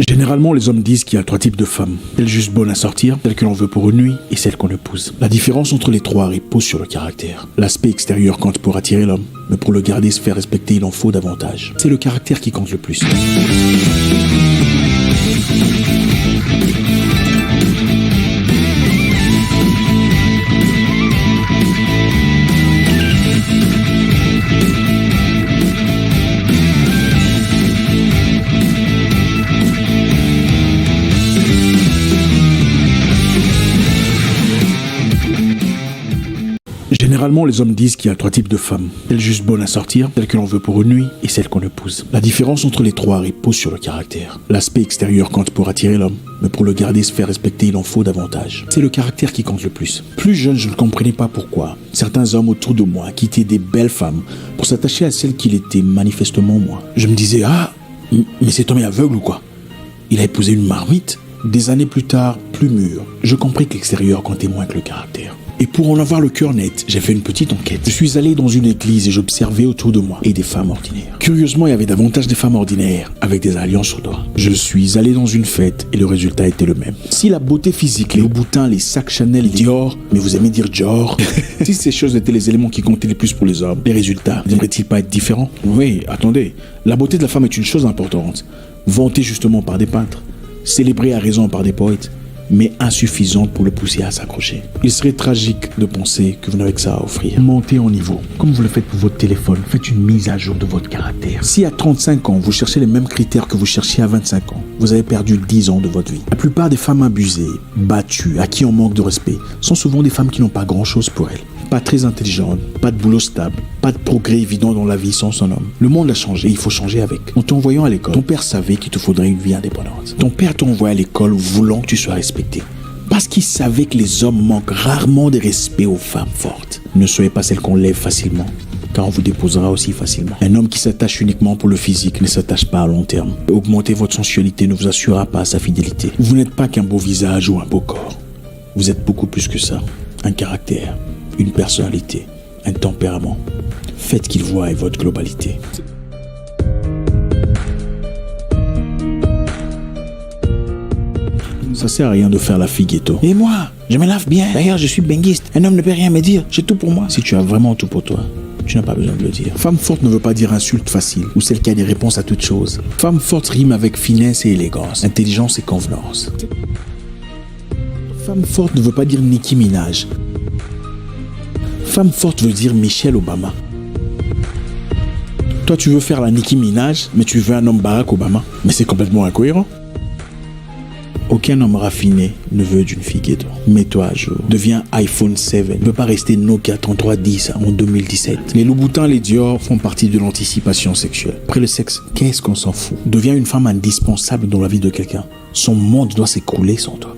Généralement, les hommes disent qu'il y a 3 types de femmes. Celle juste bonne à sortir, celle que l'on veut pour une nuit et celle qu'on épouse. La différence entre les 3 repose sur le caractère. L'aspect extérieur compte pour attirer l'homme, mais pour le garder et se faire respecter, il en faut davantage. C'est le caractère qui compte le plus. Généralement, les hommes disent qu'il y a 3 types de femmes. Celle juste bonne à sortir, celle que l'on veut pour une nuit et celle qu'on épouse. La différence entre les 3 repose sur le caractère. L'aspect extérieur compte pour attirer l'homme, mais pour le garder et se faire respecter, il en faut davantage. C'est le caractère qui compte le plus. Plus jeune, je ne comprenais pas pourquoi certains hommes autour de moi quittaient des belles femmes pour s'attacher à celle qu'il était manifestement moi. Je me disais, mais cet homme est aveugle ou quoi? Il a épousé une marmite. Des années plus tard, plus mûr, je compris que l'extérieur comptait moins que le caractère. Et pour en avoir le cœur net, j'ai fait une petite enquête. Je suis allé dans une église et j'observais autour de moi et des femmes ordinaires. Curieusement, il y avait davantage des femmes ordinaires avec des alliances au doigt. Je suis allé dans une fête et le résultat était le même. Si la beauté physique, les hauts boutins, les sacs Chanel, les Dior, mais vous aimez dire Dior, si ces choses étaient les éléments qui comptaient le plus pour les hommes, les résultats ne devraient-ils pas être différents? Oui, attendez, la beauté de la femme est une chose importante, vantée justement par des peintres, célébrée à raison par des poètes, mais insuffisante pour le pousser à s'accrocher. Il serait tragique de penser que vous n'avez que ça à offrir. Montez en niveau. Comme vous le faites pour votre téléphone, faites une mise à jour de votre caractère. Si à 35 ans, vous cherchez les mêmes critères que vous cherchiez à 25 ans, vous avez perdu 10 ans de votre vie. La plupart des femmes abusées, battues, à qui on manque de respect, sont souvent des femmes qui n'ont pas grand-chose pour elles. Pas très intelligente, pas de boulot stable, pas de progrès évident dans la vie sans son homme. Le monde a changé, il faut changer avec. En t'envoyant à l'école, ton père savait qu'il te faudrait une vie indépendante. Ton père t'envoie à l'école voulant que tu sois respecté. Parce qu'il savait que les hommes manquent rarement de respect aux femmes fortes. Ne soyez pas celle qu'on lève facilement, car on vous déposera aussi facilement. Un homme qui s'attache uniquement pour le physique ne s'attache pas à long terme. Augmenter votre sensualité ne vous assurera pas sa fidélité. Vous n'êtes pas qu'un beau visage ou un beau corps. Vous êtes beaucoup plus que ça. Un caractère, une personnalité, un tempérament. Faites qu'il voie votre globalité. Ça sert à rien de faire la fille ghetto. Et moi, je me lave bien. D'ailleurs, je suis benguiste. Un homme ne peut rien me dire. J'ai tout pour moi. Si tu as vraiment tout pour toi, tu n'as pas besoin de le dire. Femme forte ne veut pas dire insulte facile ou celle qui a des réponses à toutes choses. Femme forte rime avec finesse et élégance, intelligence et convenance. Femme forte ne veut pas dire Nicki Minaj. Femme forte veut dire Michelle Obama. Toi, tu veux faire la Nicki Minaj, mais tu veux un homme Barack Obama. Mais c'est complètement incohérent. Aucun homme raffiné ne veut d'une fille ghetto. Mets-toi à jour. Deviens iPhone 7. Ne peut pas rester Nokia 3310 en 2017. Les Louboutins, les Dior font partie de l'anticipation sexuelle. Après le sexe, qu'est-ce qu'on s'en fout? Deviens une femme indispensable dans la vie de quelqu'un. Son monde doit s'écrouler sans toi.